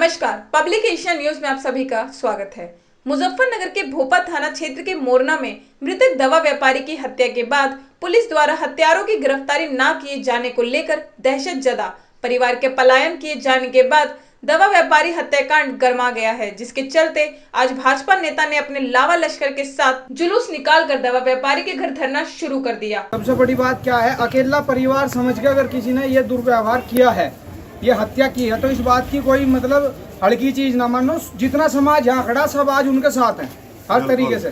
नमस्कार, public Asia news में आप सभी का स्वागत है। मुजफ्फरनगर के भोपा थाना क्षेत्र के मोरना में मृतक दवा व्यापारी की हत्या के बाद पुलिस द्वारा हत्यारों की गिरफ्तारी न किए जाने को लेकर दहशत जदा। परिवार के पलायन किए जाने के बाद दवा व्यापारी हत्याकांड गरमा गया है, जिसके चलते आज भाजपा नेता ने अपने लावा लश्कर के साथ जुलूस निकालकर दवा व्यापारी के घर धरना शुरू कर दिया। सबसे बड़ी बात क्या है, अकेला परिवार समझ के अगर किसी ने ये दुर्व्यवहार किया है, ये हत्या की है, तो इस बात की कोई मतलब हल्की चीज ना मानो। जितना समाज यहाँ खड़ा सब आज उनके साथ है हर तरीके से,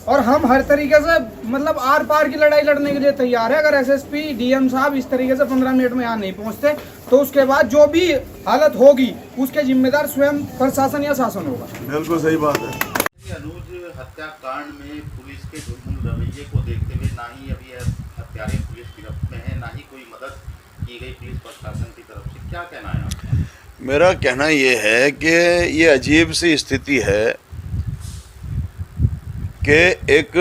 और हम हर तरीके से मतलब आर पार की लड़ाई लड़ने के लिए तैयार है। अगर एसएसपी डीएम साहब इस तरीके से 15 मिनट में यहाँ नहीं पहुँचते तो उसके बाद जो भी हालत होगी उसके जिम्मेदार स्वयं प्रशासन या शासन होगा। बिल्कुल सही बात है। अनुज हत्याकांड में पुलिस के दुर्गुण रवैये को देखते हुए ना ही अभी हत्यारे पुलिस गिरफ्त में है, ना ही कोई मदद की गई पुलिस प्रशासन की तरफ से, क्या कहना है आपका? मेरा कहना ये है कि ये अजीब सी स्थिति है कि एक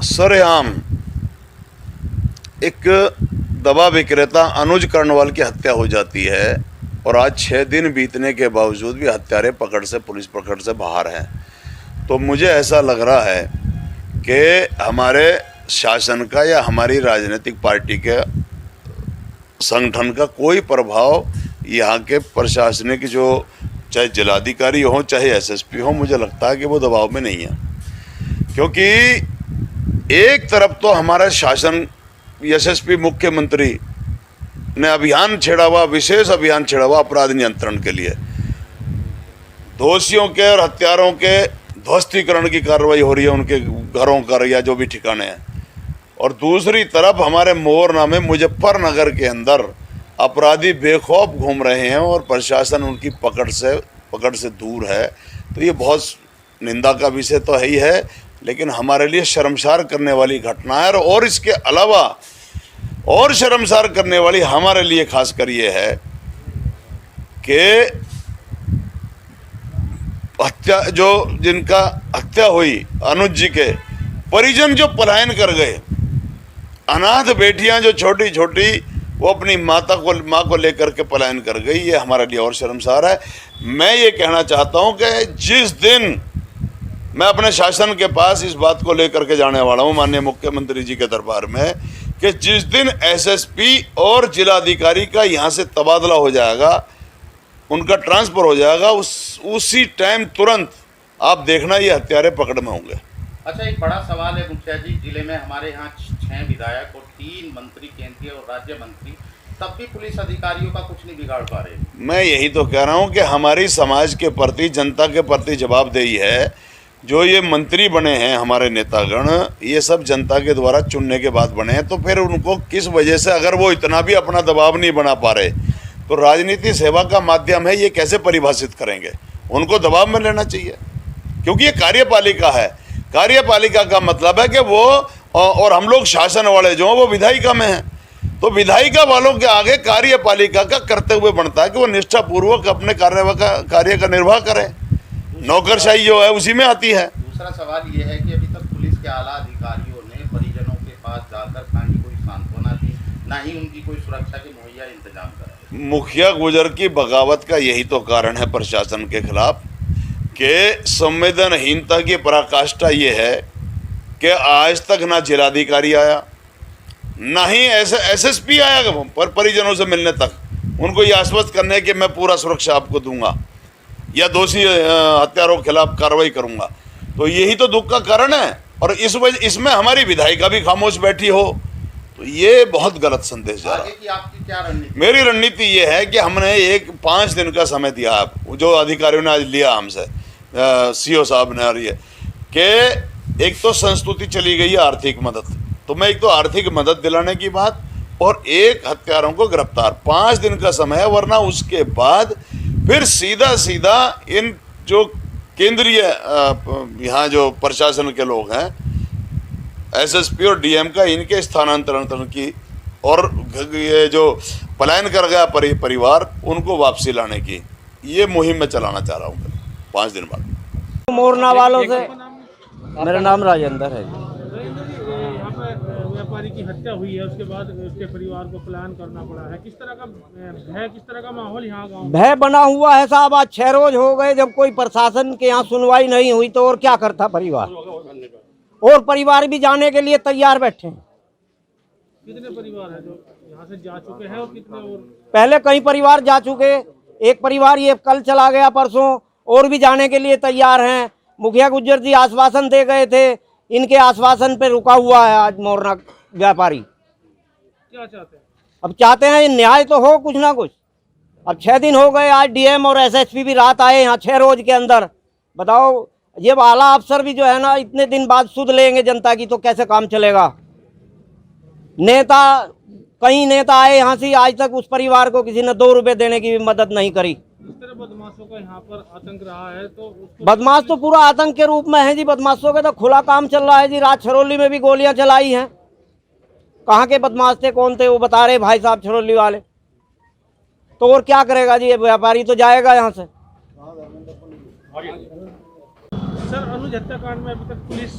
सरेआम एक दवा विक्रेता अनुज कर्णवाल की हत्या हो जाती है और आज 6 दिन बीतने के बावजूद भी हत्यारे पुलिस पकड़ से बाहर हैं। तो मुझे ऐसा लग रहा है कि हमारे शासन का या हमारी राजनीतिक पार्टी के संगठन का कोई प्रभाव यहाँ के प्रशासनिक जो चाहे जिलाधिकारी हो चाहे एसएसपी हो, मुझे लगता है कि वो दबाव में नहीं है। क्योंकि एक तरफ तो हमारा शासन एसएसपी मुख्यमंत्री ने अभियान छेड़ा हुआ, विशेष अभियान छेड़ा हुआ अपराध नियंत्रण के लिए, दोषियों के और हत्यारों के ध्वस्तीकरण की कार्रवाई हो रही है उनके घरों का या जो भी ठिकाने हैं। और दूसरी तरफ हमारे मोरना में मुजफ्फरनगर के अंदर अपराधी बेखौफ घूम रहे हैं और प्रशासन उनकी पकड़ से दूर है। तो ये बहुत निंदा का विषय तो है ही है, लेकिन हमारे लिए शर्मसार करने वाली घटना है। और इसके अलावा और शर्मसार करने वाली हमारे लिए खासकर ये है कि हत्या जिनका हत्या हुई, अनुज जी के परिजन जो पलायन कर गए, अनाथ बेटियां जो छोटी छोटी वो अपनी माँ को लेकर के पलायन कर गई, ये हमारे लिए और शर्मसार है। मैं ये कहना चाहता हूँ कि जिस दिन मैं अपने शासन के पास इस बात को लेकर के जाने वाला हूँ माननीय मुख्यमंत्री जी के दरबार में, कि जिस दिन एसएसपी और जिलाधिकारी का यहाँ से तबादला हो जाएगा, उनका ट्रांसफर हो जाएगा, उसी टाइम तुरंत आप देखना ये हत्यारे पकड़ में होंगे। अच्छा, एक बड़ा सवाल है मुखिया जी, जिले में हमारे यहाँ 6 विधायक और 3 मंत्री, केंद्रीय और राज्य मंत्री, तब भी पुलिस अधिकारियों का कुछ नहीं बिगाड़ पा रहे। मैं यही तो कह रहा हूँ कि हमारी समाज के प्रति, जनता के प्रति जवाबदेही है। जो ये मंत्री बने हैं हमारे नेतागण, ये सब जनता के द्वारा चुनने के बाद बने हैं, तो फिर उनको किस वजह से, अगर वो इतना भी अपना दबाव नहीं बना पा रहे, तो राजनीति सेवा का माध्यम है, ये कैसे परिभाषित करेंगे? उनको दबाव में लेना चाहिए, क्योंकि ये कार्यपालिका है। कार्यपालिका का मतलब है कि वो और हम लोग शासन वाले जो हैं वो विधायिका में हैं, तो विधायिका वालों के आगे कार्यपालिका का कर्तव्य बनता है कि वो निष्ठापूर्वक अपने कार्य का निर्वाह करें। नौकरशाही जो है उसी में आती है। दूसरा सवाल ये है कि अभी तक पुलिस के आला अधिकारियों ने परिजनों के पास जाकर ना ही कोई सांत्वना दी, ना ही उनकी कोई सुरक्षा के मुहैया इंतजाम करा। मुखिया गुजर की बगावत का यही तो कारण है प्रशासन के खिलाफ, कि संवेदनहीनता की पराकाष्ठा ये है कि आज तक ना जिलाधिकारी आया, ना ही एसएसपी आया पर परिजनों से मिलने तक, उनको ये आश्वस्त करने कि मैं पूरा सुरक्षा आपको दूंगा या दोषी हत्यारों के खिलाफ कार्रवाई करूंगा। तो यही तो दुख का कारण है, और इसमें हमारी विधायिका भी खामोश बैठी हो, तो ये बहुत गलत संदेश जा रहा है। आपकी क्या रणनीति? मेरी रणनीति ये है कि हमने 5 दिन का समय दिया, जो अधिकारियों ने आज लिया हमसे, सीओ साहब ने, और ये कि एक तो संस्तुति चली गई है आर्थिक मदद, तो मैं एक तो आर्थिक मदद दिलाने की बात, और एक हत्यारों को गिरफ्तार, 5 दिन का समय है, वरना उसके बाद फिर सीधा इन जो केंद्रीय यहाँ जो प्रशासन के लोग हैं, एसएसपी और डीएम का, इनके स्थानांतरण की, और ये जो पलायन कर गया परिवार, उनको वापसी लाने की ये मुहिम में चलाना चाह रहा हूँ 5 दिन बाद। मोरना वालों से, मेरा नाम राजेंद्र है। व्यापारी की हत्या हुई है, उसके बाद उसके परिवार को पलायन करना पड़ा है, किस तरह का भय, किस तरह का माहौल यहाँ गाँव में? भय बना हुआ है साहब। आज 6 रोज हो गए जब कोई प्रशासन के यहाँ सुनवाई नहीं हुई, तो और क्या करता परिवार, और परिवार भी जाने के लिए तैयार बैठे हैं। कितने परिवार हैं जो यहाँ से जा चुके हैं और कितने और? पहले कई परिवार जा चुके, एक परिवार ये कल चला गया परसों, और भी जाने के लिए तैयार हैं। मुखिया गुज्जर जी आश्वासन दे गए थे, इनके आश्वासन पे रुका हुआ है आज मोरना व्यापारी। क्या चाहते हैं? अब चाहते हैं न्याय तो हो कुछ ना कुछ। अब 6 दिन हो गए, आज डीएम और एसएसपी भी रात आए यहाँ 6 रोज के अंदर। बताओ, ये आला अफसर भी जो है ना, इतने दिन बाद सुध लेंगे जनता की तो कैसे काम चलेगा। नेता, कई नेता आए यहाँ से, आज तक उस परिवार को किसी ने 2 रुपए देने की भी मदद नहीं करी। इस तरह बदमाशों का यहाँ पर आतंक रहा है, तो उसको बदमाश तो पूरा आतंक के रूप में है जी। बदमाशों का तो खुला काम चल रहा है जी। रात छरौली में भी गोलियां चलाई हैं। कहाँ के बदमाश थे, कौन थे, वो बता रहे भाई साहब छरौली वाले। तो और क्या करेगा जी, ये व्यापारी तो जाएगा यहाँ से। सर, अनुज हत्याकांड में अभी तक पुलिस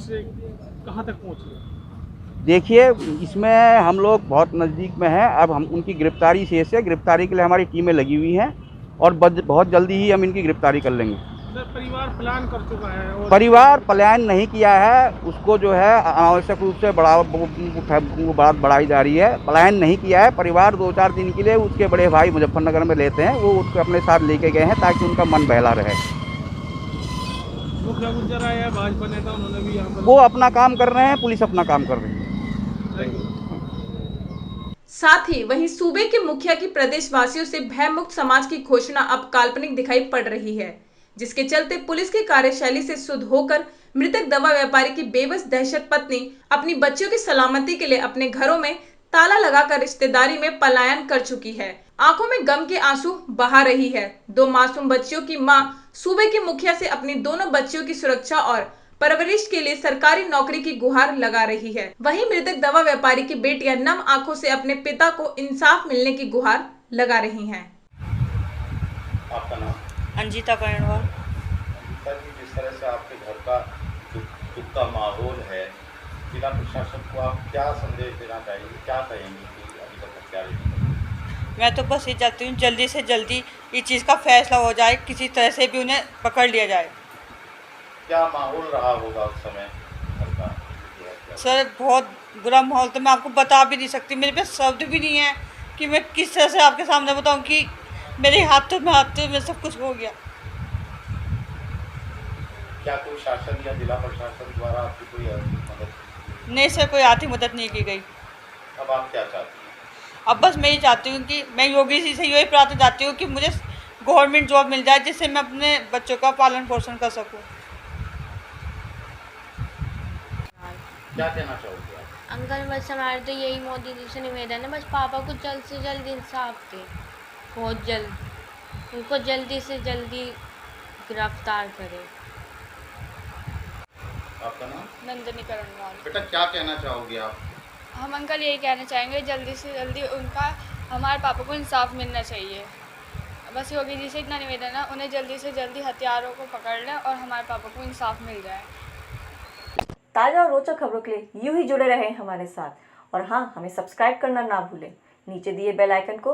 कहाँ तक पहुँची है? देखिए, इसमें हम लोग बहुत नज़दीक में हैं। अब हम उनकी गिरफ्तारी शेष है। गिरफ्तारी के लिए हमारी टीमें लगी हुई हैं और बहुत जल्दी ही हम इनकी गिरफ्तारी कर लेंगे। सर, परिवार प्लान कर चुका है और परिवार पलायन नहीं किया है, उसको जो है अनावश्यक रूप से बढ़ाई जा रही है। पलायन नहीं किया है परिवार। 2-4 दिन के लिए उसके बड़े भाई मुजफ्फरनगर में लेते हैं, वो उसको अपने साथ लेके गए हैं ताकि उनका मन बहला रहे। मुखिया गुज्जर आए हैं, भाजपा नेता, उन्होंने भी यहाँ पर वो अपना काम कर रहे हैं, पुलिस अपना काम कर रही है। साथ ही वहीं सूबे के मुखिया की प्रदेशवासियों से भय मुक्त समाज की घोषणा अब काल्पनिक दिखाई पड़ रही है, जिसके चलते पुलिस की कार्यशैली से सुध होकर मृतक दवा व्यापारी की बेबस दहशत पत्नी अपनी बच्चियों की सलामती के लिए अपने घरों में ताला लगाकर रिश्तेदारी में पलायन कर चुकी है। आंखों में गम के आंसू बहा रही है। 2 मासूम बच्चियों की मां सूबे के मुखिया से अपनी दोनों बच्चियों की सुरक्षा और परवरिश के लिए सरकारी नौकरी की गुहार लगा रही है। वहीं मृतक दवा व्यापारी की बेटियां नम आंखों से अपने पिता को इंसाफ मिलने की गुहार लगा रही हैं। आपका नाम? अंजिता कर्णवाल। अंजिता जी, जिस तरह से आपके घर का दुख का माहौल है, जिला प्रशासन को आप क्या संदेश देना चाहेंगे, क्या कहेंगे कि अभी तक क्या? मैं तो बस ये चाहती हूँ जल्दी से जल्दी इस चीज़ का फैसला हो जाए, किसी तरह से भी उन्हें पकड़ लिया जाए। क्या माहौल रहा होगा उस समय घर का? सर, बहुत बुरा माहौल, तो मैं आपको बता भी नहीं सकती। मेरे पास शब्द भी नहीं है कि मैं किस तरह से आपके सामने बताऊं कि मेरे हाथों में सब कुछ हो गया। क्या कोई शासन या जिला प्रशासन द्वारा आपकी कोई मदद? नहीं सर, कोई आर्थिक मदद नहीं की गई। अब आप क्या चाहती हैं? अब बस मैं ये चाहती हूँ कि मैं योगी जी से यही प्रार्थना चाहती हूँ कि मुझे गवर्नमेंट जॉब मिल जाए, जिससे मैं अपने बच्चों का पालन पोषण कर सकूँ। क्या कहना चाहोगे आप? अंकल, बस हमारे तो यही मोदी जी से निवेदन है, बस पापा को जल्द से जल्द इंसाफ दे, बहुत जल्द, उनको जल्दी से जल्दी गिरफ्तार करे। आपका नाम? नंदिनी कर्णवाल। बेटा, क्या कहना चाहोगे आप? हम अंकल यही कहना चाहेंगे, जल्दी से जल्दी उनका, हमारे पापा को इंसाफ मिलना चाहिए। बस योगी जी से इतना निवेदन है, उन्हें जल्दी से जल्दी हत्यारों को पकड़ लें और हमारे पापा को इंसाफ मिल जाए। ताज़ा और रोचक खबरों के लिए यूं ही जुड़े रहें हमारे साथ, और हाँ, हमें सब्सक्राइब करना ना भूलें। नीचे दिए बेल आइकन को